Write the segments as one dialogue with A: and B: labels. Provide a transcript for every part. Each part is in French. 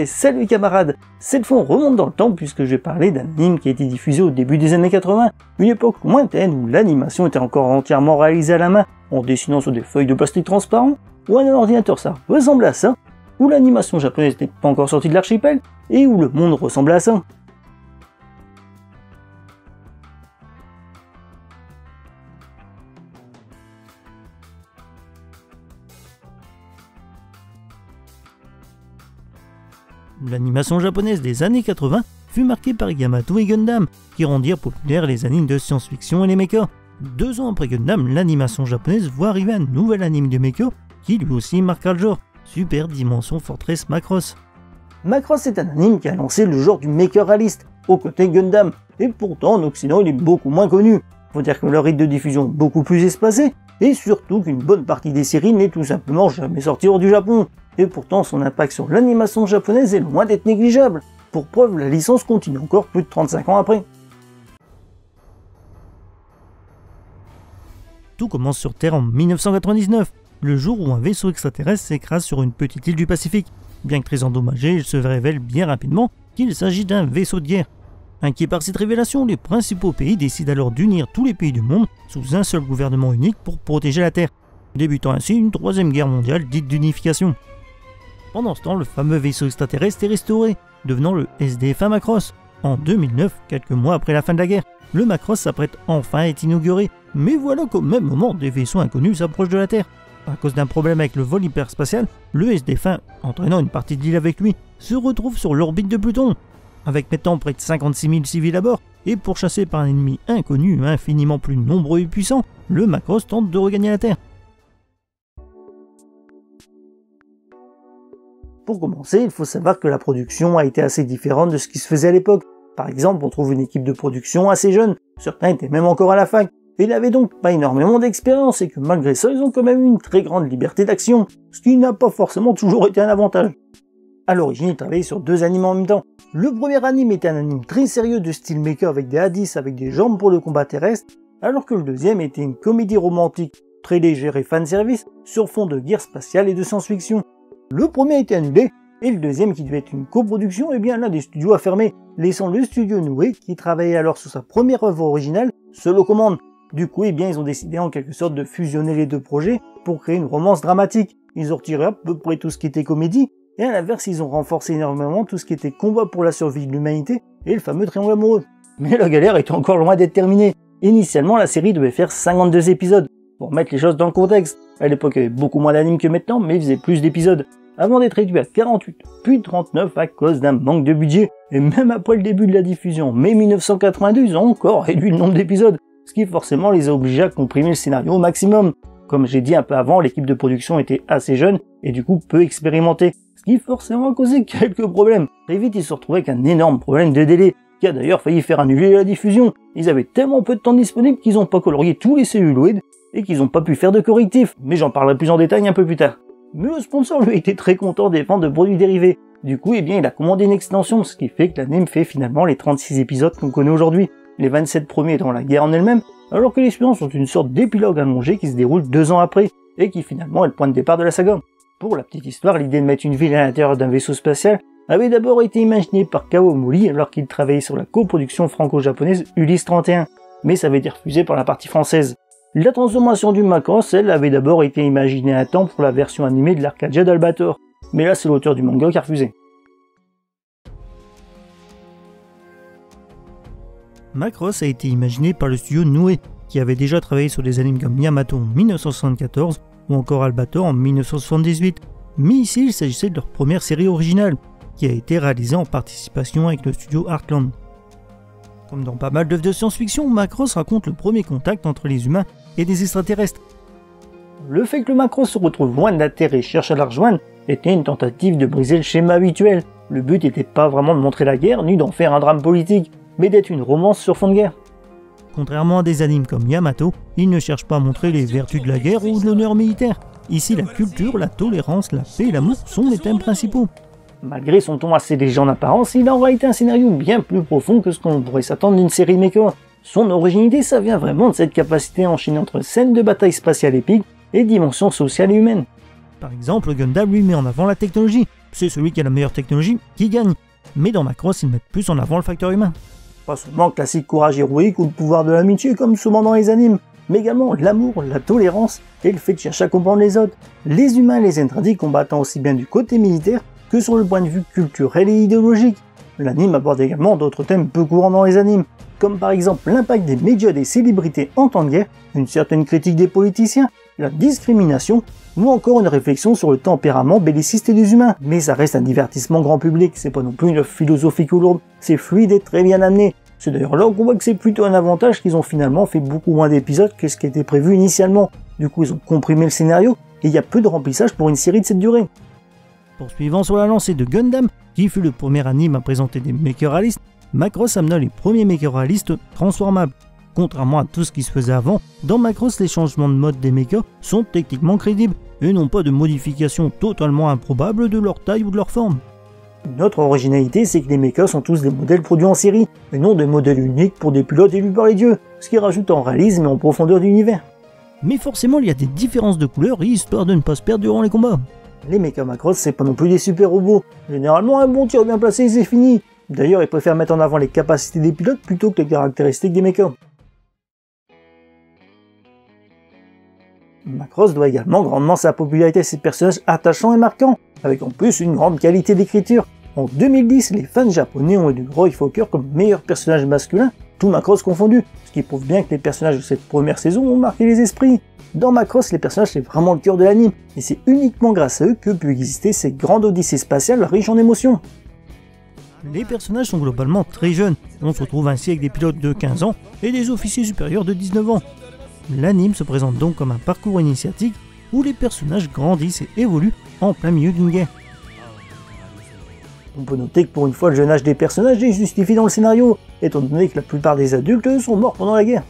A: Salut camarades. Cette fois on remonte dans le temps puisque je vais parler d'un anime qui a été diffusé au début des années 80, une époque lointaine où l'animation était encore entièrement réalisée à la main, en dessinant sur des feuilles de plastique transparent, où un ordinateur ça ressemblait à ça, où l'animation japonaise n'était pas encore sortie de l'archipel, et où le monde ressemblait à ça. L'animation japonaise des années 80 fut marquée par Yamato et Gundam, qui rendirent populaires les animes de science-fiction et les mechas. 2 ans après Gundam, l'animation japonaise voit arriver un nouvel anime de mecha qui lui aussi marquera le genre, Super Dimension Fortress Macross. Macross est un anime qui a lancé le genre du mecha réaliste, aux côtés Gundam, et pourtant en Occident il est beaucoup moins connu. Faut dire que leur rythme de diffusion est beaucoup plus espacé, et surtout qu'une bonne partie des séries n'est tout simplement jamais sortie hors du Japon. Et pourtant son impact sur l'animation japonaise est loin d'être négligeable. Pour preuve, la licence continue encore plus de 35 ans après. Tout commence sur Terre en 1999, le jour où un vaisseau extraterrestre s'écrase sur une petite île du Pacifique. Bien que très endommagé, il se révèle bien rapidement qu'il s'agit d'un vaisseau de guerre. Inquiets par cette révélation, les principaux pays décident alors d'unir tous les pays du monde sous un seul gouvernement unique pour protéger la Terre, débutant ainsi une 3e guerre mondiale dite d'unification. Pendant ce temps, le fameux vaisseau extraterrestre est restauré, devenant le SDF-1 Macross. En 2009, quelques mois après la fin de la guerre, le Macross s'apprête enfin à être inauguré, mais voilà qu'au même moment, des vaisseaux inconnus s'approchent de la Terre. À cause d'un problème avec le vol hyperspatial, le SDF-1, entraînant une partie de l'île avec lui, se retrouve sur l'orbite de Pluton. Avec maintenant près de 56 000 civils à bord, et pourchassé par un ennemi inconnu infiniment plus nombreux et puissant, le Macross tente de regagner la Terre. Pour commencer, il faut savoir que la production a été assez différente de ce qui se faisait à l'époque. Par exemple, on trouve une équipe de production assez jeune, certains étaient même encore à la fac, et n'avaient donc pas énormément d'expérience, et que malgré ça, ils ont quand même eu une très grande liberté d'action, ce qui n'a pas forcément toujours été un avantage. À l'origine, ils travaillaient sur 2 animes en même temps. Le premier anime était un anime très sérieux de style mecha avec des hadiths avec des jambes pour le combat terrestre, alors que le deuxième était une comédie romantique très légère et fanservice sur fond de guerre spatiale et de science-fiction. Le premier a été annulé, et le deuxième, qui devait être une coproduction, l'un des studios a fermé, laissant le studio Noé, qui travaillait alors sur sa première œuvre originale, seul aux commandes. Du coup, ils ont décidé en quelque sorte de fusionner les 2 projets pour créer une romance dramatique. Ils ont retiré à peu près tout ce qui était comédie, et à l'inverse, ils ont renforcé énormément tout ce qui était combat pour la survie de l'humanité et le fameux triangle amoureux. Mais la galère était encore loin d'être terminée. Initialement, la série devait faire 52 épisodes. Pour mettre les choses dans le contexte, à l'époque, il y avait beaucoup moins d'animes que maintenant, mais il faisait plus d'épisodes, avant d'être réduit à 48, puis 39 à cause d'un manque de budget. Et même après le début de la diffusion, en mai 1982, ils ont encore réduit le nombre d'épisodes, ce qui forcément les a obligés à comprimer le scénario au maximum. Comme j'ai dit un peu avant, l'équipe de production était assez jeune et du coup peu expérimentée, ce qui forcément a causé quelques problèmes. Très vite, ils se retrouvaient avec un énorme problème de délai, qui a d'ailleurs failli faire annuler la diffusion. Ils avaient tellement peu de temps disponible qu'ils n'ont pas colorié tous les celluloïdes et qu'ils n'ont pas pu faire de correctifs, mais j'en parlerai plus en détail un peu plus tard. Mais le sponsor lui était très content des ventes de produits dérivés. Du coup, il a commandé une extension, ce qui fait que l'anime fait finalement les 36 épisodes qu'on connaît aujourd'hui, les 27 premiers étant la guerre en elle-même, alors que les suivants sont une sorte d'épilogue allongé qui se déroule 2 ans après, et qui finalement est le point de départ de la saga. Pour la petite histoire, l'idée de mettre une ville à l'intérieur d'un vaisseau spatial avait d'abord été imaginée par Kawamori alors qu'il travaillait sur la coproduction franco-japonaise Ulysse 31, mais ça avait été refusé par la partie française. La transformation du Macross, elle, avait d'abord été imaginée à temps pour la version animée de l'Arcadia d'Albator, mais là c'est l'auteur du manga qui a refusé. Macross a été imaginé par le studio Noé, qui avait déjà travaillé sur des animes comme Yamato en 1974 ou encore Albator en 1978, mais ici il s'agissait de leur première série originale, qui a été réalisée en participation avec le studio Heartland. Comme dans pas mal d'œuvres de science-fiction, Macross raconte le premier contact entre les humains et des extraterrestres. Le fait que le Macross se retrouve loin de la Terre et cherche à la rejoindre était une tentative de briser le schéma habituel. Le but n'était pas vraiment de montrer la guerre ni d'en faire un drame politique, mais d'être une romance sur fond de guerre. Contrairement à des animes comme Yamato, il ne cherche pas à montrer les vertus de la guerre ou de l'honneur militaire. Ici, la culture, la tolérance, la paix et l'amour sont les thèmes principaux. Malgré son ton assez léger en apparence, il a en réalité un scénario bien plus profond que ce qu'on pourrait s'attendre d'une série mecha. Son originalité, ça vient vraiment de cette capacité à enchaîner entre scènes de bataille spatiale épiques et dimensions sociales et humaines. Par exemple, Gundam lui met en avant la technologie,
B: c'est celui qui a la meilleure technologie qui gagne. Mais dans Macross, ils mettent plus en avant le facteur humain.
A: Pas seulement le classique courage héroïque ou le pouvoir de l'amitié comme souvent dans les animes, mais également l'amour, la tolérance et le fait de chercher à comprendre les autres. Les humains et les Zentradi combattant aussi bien du côté militaire que sur le point de vue culturel et idéologique. L'anime aborde également d'autres thèmes peu courants dans les animes, comme par exemple l'impact des médias et des célébrités en temps de guerre, une certaine critique des politiciens, la discrimination, ou encore une réflexion sur le tempérament belliciste des humains. Mais ça reste un divertissement grand public, c'est pas non plus une œuvre philosophique ou lourde, c'est fluide et très bien amené. C'est d'ailleurs là qu'on voit que c'est plutôt un avantage qu'ils ont finalement fait beaucoup moins d'épisodes que ce qui était prévu initialement. Du coup ils ont comprimé le scénario, et il y a peu de remplissage pour une série de cette durée.
B: Poursuivant sur la lancée de Gundam, qui fut le premier anime à présenter des mechas réalistes, Macross amena les premiers mechas réalistes transformables. Contrairement à tout ce qui se faisait avant, dans Macross les changements de mode des mechas sont techniquement crédibles et n'ont pas de modifications totalement improbables de leur taille ou de leur forme.
A: Une autre originalité, c'est que les mechas sont tous des modèles produits en série, et non des modèles uniques pour des pilotes élus par les dieux, ce qui rajoute en réalisme et en profondeur d'univers.
B: Mais forcément il y a des différences de couleurs histoire de ne pas se perdre durant les combats.
A: Les mechas Macross, c'est pas non plus des super robots. Généralement, un bon tir bien placé, c'est fini. D'ailleurs, ils préfèrent mettre en avant les capacités des pilotes plutôt que les caractéristiques des mechas. Macross doit également grandement sa popularité à ses personnages attachants et marquants, avec en plus une grande qualité d'écriture. En 2010, les fans japonais ont élu Roy Fokker comme meilleur personnage masculin, tout Macross confondu, ce qui prouve bien que les personnages de cette première saison ont marqué les esprits. Dans Macross, les personnages c'est vraiment le cœur de l'anime, et c'est uniquement grâce à eux que peut exister cette grande odyssée spatiale riche en émotions.
B: Les personnages sont globalement très jeunes, on se retrouve ainsi avec des pilotes de 15 ans et des officiers supérieurs de 19 ans. L'anime se présente donc comme un parcours initiatique où les personnages grandissent et évoluent en plein milieu d'une guerre.
A: On peut noter que pour une fois le jeune âge des personnages est justifié dans le scénario, étant donné que la plupart des adultes sont morts pendant la guerre.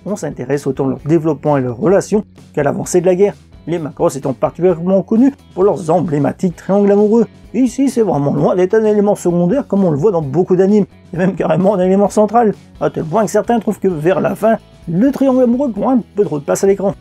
A: On s'intéresse autant à leur développement et leurs relations qu'à l'avancée de la guerre, les Macross étant particulièrement connus pour leurs emblématiques triangles amoureux. Ici c'est vraiment loin d'être un élément secondaire comme on le voit dans beaucoup d'animes, et même carrément un élément central, à tel point que certains trouvent que vers la fin, le triangle amoureux prend un peu trop de place à l'écran.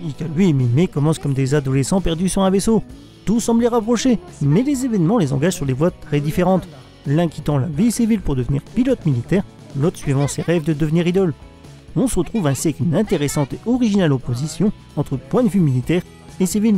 B: Hikaru et Mimé commencent comme des adolescents perdus sur un vaisseau. Tout semble les rapprocher, mais les événements les engagent sur des voies très différentes. L'un quittant la vie civile pour devenir pilote militaire, l'autre suivant ses rêves de devenir idole. On se retrouve ainsi avec une intéressante et originale opposition entre point de vue militaire et civil.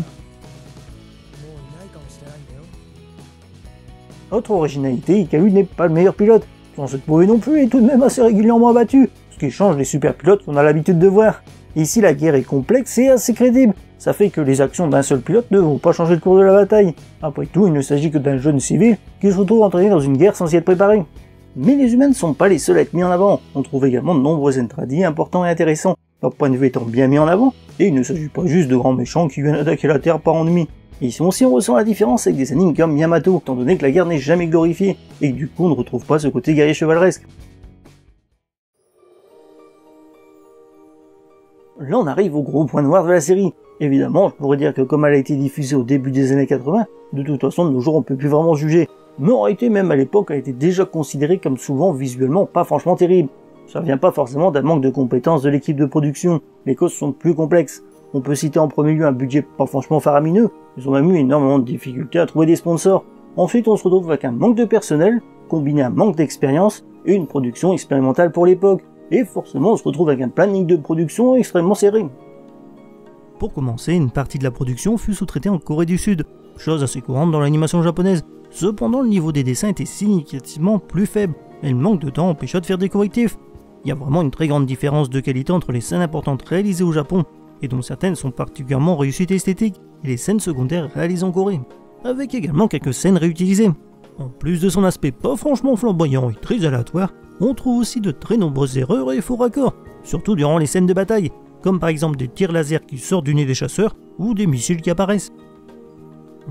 A: Autre originalité, Hikaru n'est pas le meilleur pilote, sans se prouver non plus et tout de même assez régulièrement abattu, ce qui change des super pilotes qu'on a l'habitude de voir. Ici la guerre est complexe et assez crédible, ça fait que les actions d'un seul pilote ne vont pas changer le cours de la bataille. Après tout, il ne s'agit que d'un jeune civil qui se retrouve entraîné dans une guerre sans y être préparé. Mais les humains ne sont pas les seuls à être mis en avant, on trouve également de nombreux Zentradi importants et intéressants, leur point de vue étant bien mis en avant, et il ne s'agit pas juste de grands méchants qui viennent attaquer la Terre par ennemi. Ici aussi on ressent la différence avec des animes comme Yamato, étant donné que la guerre n'est jamais glorifiée, et que du coup on ne retrouve pas ce côté guerrier chevaleresque. Là on arrive au gros point noir de la série. Évidemment, je pourrais dire que comme elle a été diffusée au début des années 80, de toute façon de nos jours on peut plus vraiment juger. Mais en réalité, même à l'époque, elle était déjà considérée comme souvent visuellement pas franchement terrible. Ça vient pas forcément d'un manque de compétences de l'équipe de production, les causes sont plus complexes. On peut citer en premier lieu un budget pas franchement faramineux, ils ont même eu énormément de difficultés à trouver des sponsors. Ensuite, on se retrouve avec un manque de personnel, combiné à un manque d'expérience, et une production expérimentale pour l'époque. Et forcément, on se retrouve avec un planning de production extrêmement serré.
B: Pour commencer, une partie de la production fut sous-traitée en Corée du Sud, chose assez courante dans l'animation japonaise. Cependant, le niveau des dessins était significativement plus faible, et le manque de temps empêcha de faire des correctifs. Il y a vraiment une très grande différence de qualité entre les scènes importantes réalisées au Japon, et dont certaines sont particulièrement réussies esthétiques, et les scènes secondaires réalisées en Corée, avec également quelques scènes réutilisées. En plus de son aspect pas franchement flamboyant et très aléatoire, on trouve aussi de très nombreuses erreurs et faux raccords, surtout durant les scènes de bataille, comme par exemple des tirs laser qui sortent du nez des chasseurs, ou des missiles qui apparaissent.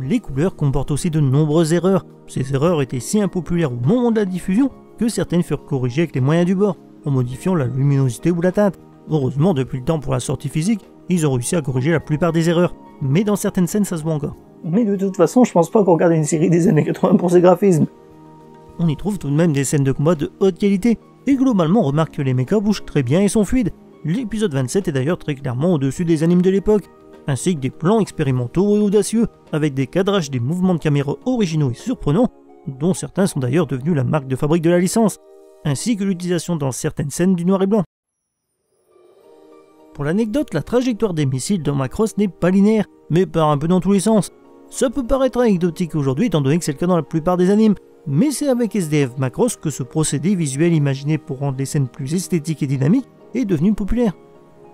B: Les couleurs comportent aussi de nombreuses erreurs. Ces erreurs étaient si impopulaires au moment de la diffusion que certaines furent corrigées avec les moyens du bord, en modifiant la luminosité ou la teinte. Heureusement, depuis le temps pour la sortie physique, ils ont réussi à corriger la plupart des erreurs, mais dans certaines scènes ça se voit encore.
A: Mais de toute façon, je pense pas qu'on regarde une série des années 80 pour ses graphismes.
B: On y trouve tout de même des scènes de combat de haute qualité, et globalement on remarque que les mechas bougent très bien et sont fluides. L'épisode 27 est d'ailleurs très clairement au-dessus des animes de l'époque. ainsi que des plans expérimentaux et audacieux, avec des cadrages des mouvements de caméra originaux et surprenants, dont certains sont d'ailleurs devenus la marque de fabrique de la licence, ainsi que l'utilisation dans certaines scènes du noir et blanc. Pour l'anecdote, la trajectoire des missiles dans Macross n'est pas linéaire, mais part un peu dans tous les sens. Ça peut paraître anecdotique aujourd'hui étant donné que c'est le cas dans la plupart des animes, mais c'est avec SDF Macross que ce procédé visuel imaginé pour rendre les scènes plus esthétiques et dynamiques est devenu populaire.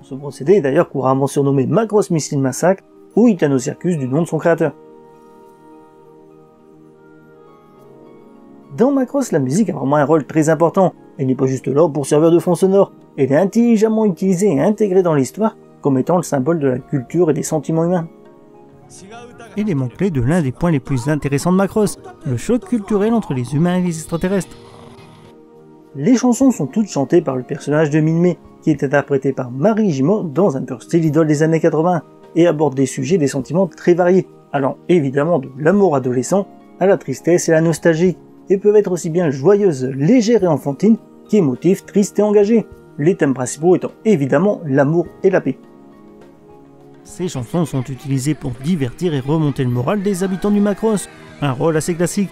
A: Ce procédé est d'ailleurs couramment surnommé Macross Missile Massacre ou Hypno Circus du nom de son créateur. Dans Macross, la musique a vraiment un rôle très important. Elle n'est pas juste là pour servir de fond sonore, elle est intelligemment utilisée et intégrée dans l'histoire comme étant le symbole de la culture et des sentiments humains.
B: Élément clé de l'un des points les plus intéressants de Macross, le choc culturel entre les humains et les extraterrestres.
A: Les chansons sont toutes chantées par le personnage de Minmay, qui est interprété par Marihijima dans un pur style idole des années 80, et aborde des sujets et des sentiments très variés, allant évidemment de l'amour adolescent à la tristesse et la nostalgie, et peuvent être aussi bien joyeuses, légères et enfantines qu'émotives, tristes et engagées, les thèmes principaux étant évidemment l'amour et la paix.
B: Ces chansons sont utilisées pour divertir et remonter le moral des habitants du Macross, un rôle assez classique,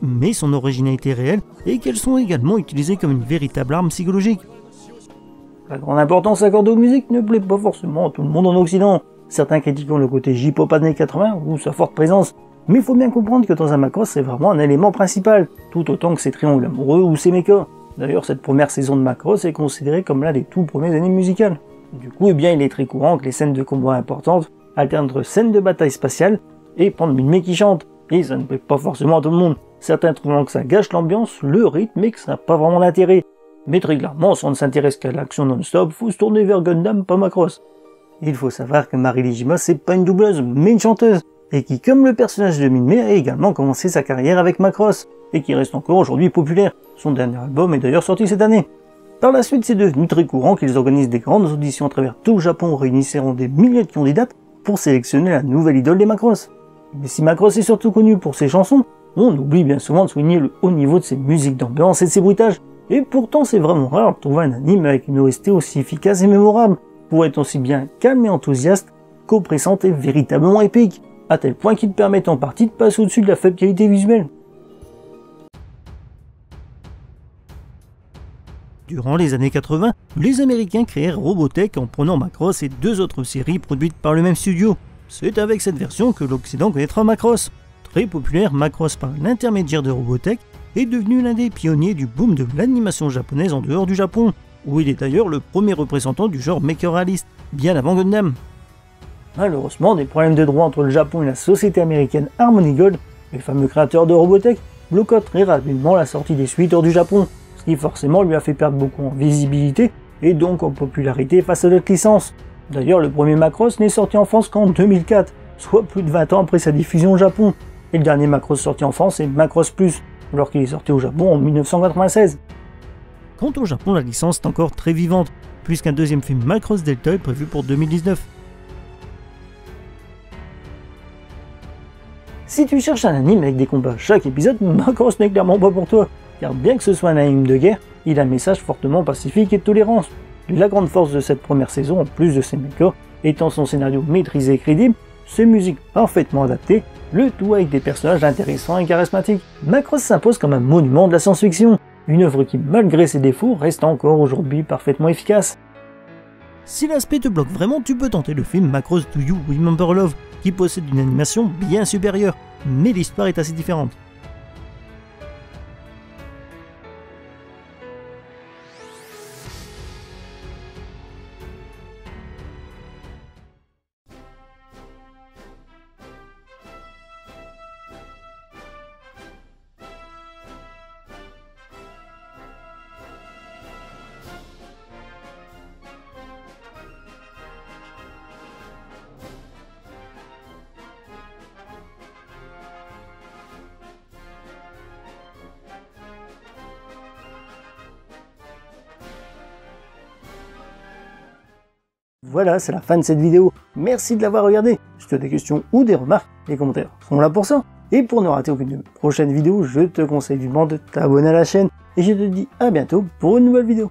B: mais son originalité est réelle et qu'elles sont également utilisées comme une véritable arme psychologique.
A: La grande importance accordée aux musiques ne plaît pas forcément à tout le monde en Occident. Certains critiquent le côté J-pop années 80 ou sa forte présence, mais il faut bien comprendre que dans un Macross c'est vraiment un élément principal, tout autant que ses triangles amoureux ou ses mechas. D'ailleurs cette première saison de Macross est considérée comme l'un des tout premiers animes musicales. Du coup, il est très courant que les scènes de combat importantes alternent entre scènes de bataille spatiale et plans de Minmay qui chante, et ça ne plaît pas forcément à tout le monde, certains trouvant que ça gâche l'ambiance, le rythme et que ça n'a pas vraiment d'intérêt. Mais très clairement, si on ne s'intéresse qu'à l'action non-stop, faut se tourner vers Gundam, pas Macross. Il faut savoir que Marihijima c'est pas une doubleuse, mais une chanteuse, et qui, comme le personnage de Minmay, a également commencé sa carrière avec Macross, et qui reste encore aujourd'hui populaire. Son dernier album est d'ailleurs sorti cette année. Par la suite, c'est devenu très courant qu'ils organisent des grandes auditions à travers tout le Japon réunissant des milliers de candidates pour sélectionner la nouvelle idole des Macross. Mais si Macross est surtout connu pour ses chansons, on oublie bien souvent de souligner le haut niveau de ses musiques d'ambiance et de ses bruitages. Et pourtant, c'est vraiment rare de trouver un anime avec une OST aussi efficace et mémorable, pour être aussi bien calme et enthousiaste qu'oppressante et véritablement épique, à tel point qu'il permet en partie de passer au-dessus de la faible qualité visuelle.
B: Durant les années 80, les Américains créèrent Robotech en prenant Macross et deux autres séries produites par le même studio. C'est avec cette version que l'Occident connaîtra Macross. Très populaire, Macross par l'intermédiaire de Robotech est devenu l'un des pionniers du boom de l'animation japonaise en dehors du Japon, où il est d'ailleurs le premier représentant du genre mecha réaliste, bien avant Gundam.
A: Malheureusement, des problèmes de droit entre le Japon et la société américaine Harmony Gold, les fameux créateurs de Robotech, bloquent très rapidement la sortie des suites hors du Japon, ce qui forcément lui a fait perdre beaucoup en visibilité et donc en popularité face à d'autres licences. D'ailleurs, le premier Macross n'est sorti en France qu'en 2004, soit plus de 20 ans après sa diffusion au Japon, et le dernier Macross sorti en France est Macross Plus, alors qu'il est sorti au Japon en 1996.
B: Quant au Japon, la licence est encore très vivante, puisqu'un deuxième film Macross Delta est prévu pour 2019.
A: Si tu cherches un anime avec des combats à chaque épisode, Macross n'est clairement pas pour toi, car bien que ce soit un anime de guerre, il a un message fortement pacifique et de tolérance. La grande force de cette première saison, en plus de ses mechas, étant son scénario maîtrisé et crédible, ses musiques parfaitement adaptées, le tout avec des personnages intéressants et charismatiques. Macross s'impose comme un monument de la science-fiction, une œuvre qui, malgré ses défauts, reste encore aujourd'hui parfaitement efficace.
B: Si l'aspect te bloque vraiment, tu peux tenter le film Macross Do You Remember Love, qui possède une animation bien supérieure, mais l'histoire est assez différente.
A: Voilà, c'est la fin de cette vidéo. Merci de l'avoir regardée. Si tu as des questions ou des remarques, les commentaires sont là pour ça. Et pour ne rater aucune de mes prochaines vidéos, je te conseille vivement de t'abonner à la chaîne. Et je te dis à bientôt pour une nouvelle vidéo.